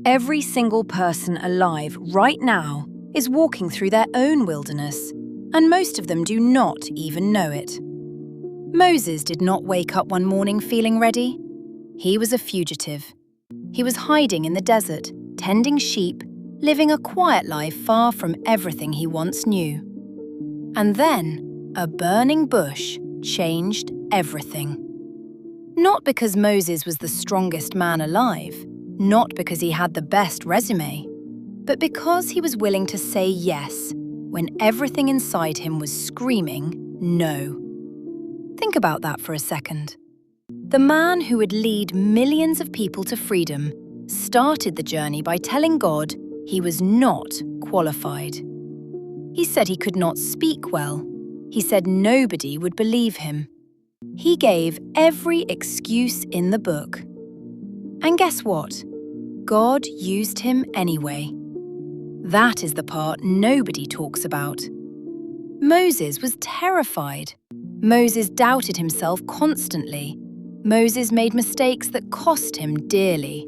Every single person alive right now is walking through their own wilderness, and most of them do not even know it. Moses did not wake up one morning feeling ready. He was a fugitive. He was hiding in the desert, tending sheep, living a quiet life far from everything he once knew. And then, a burning bush changed everything. Not because Moses was the strongest man alive, not because he had the best resume, but because he was willing to say yes when everything inside him was screaming no. Think about that for a second. The man who would lead millions of people to freedom started the journey by telling God he was not qualified. He said he could not speak well. He said nobody would believe him. He gave every excuse in the book. And guess what? God used him anyway. That is the part nobody talks about. Moses was terrified. Moses doubted himself constantly. Moses made mistakes that cost him dearly.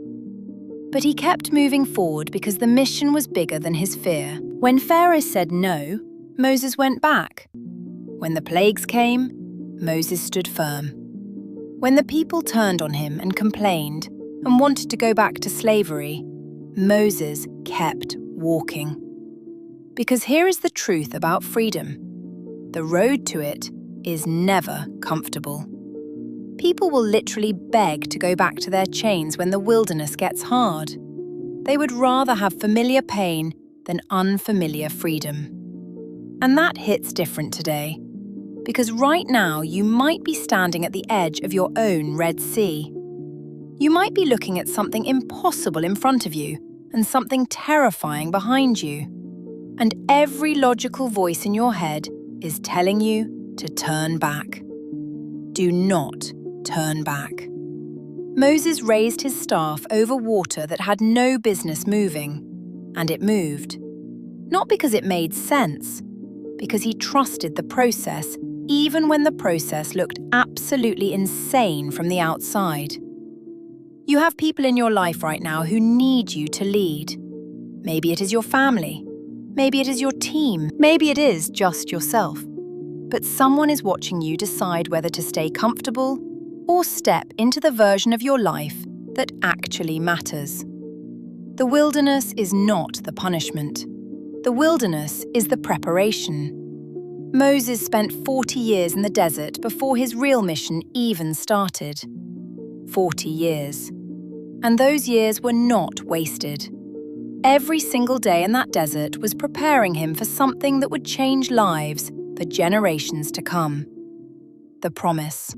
But he kept moving forward because the mission was bigger than his fear. When Pharaoh said no, Moses went back. When the plagues came, Moses stood firm. When the people turned on him and complained and wanted to go back to slavery, Moses kept walking. Because here is the truth about freedom. The road to it is never comfortable. People will literally beg to go back to their chains when the wilderness gets hard. They would rather have familiar pain than unfamiliar freedom. And that hits different today. Because right now you might be standing at the edge of your own Red Sea. You might be looking at something impossible in front of you and something terrifying behind you. And every logical voice in your head is telling you to turn back. Do not turn back. Moses raised his staff over water that had no business moving, and it moved. Not because it made sense, because he trusted the process even when the process looked absolutely insane from the outside. You have people in your life right now who need you to lead. Maybe it is your family. Maybe it is your team. Maybe it is just yourself. But someone is watching you decide whether to stay comfortable or step into the version of your life that actually matters. The wilderness is not the punishment. The wilderness is the preparation. Moses spent 40 years in the desert before his real mission even started. 40 years. And those years were not wasted. Every single day in that desert was preparing him for something that would change lives for generations to come. The promise.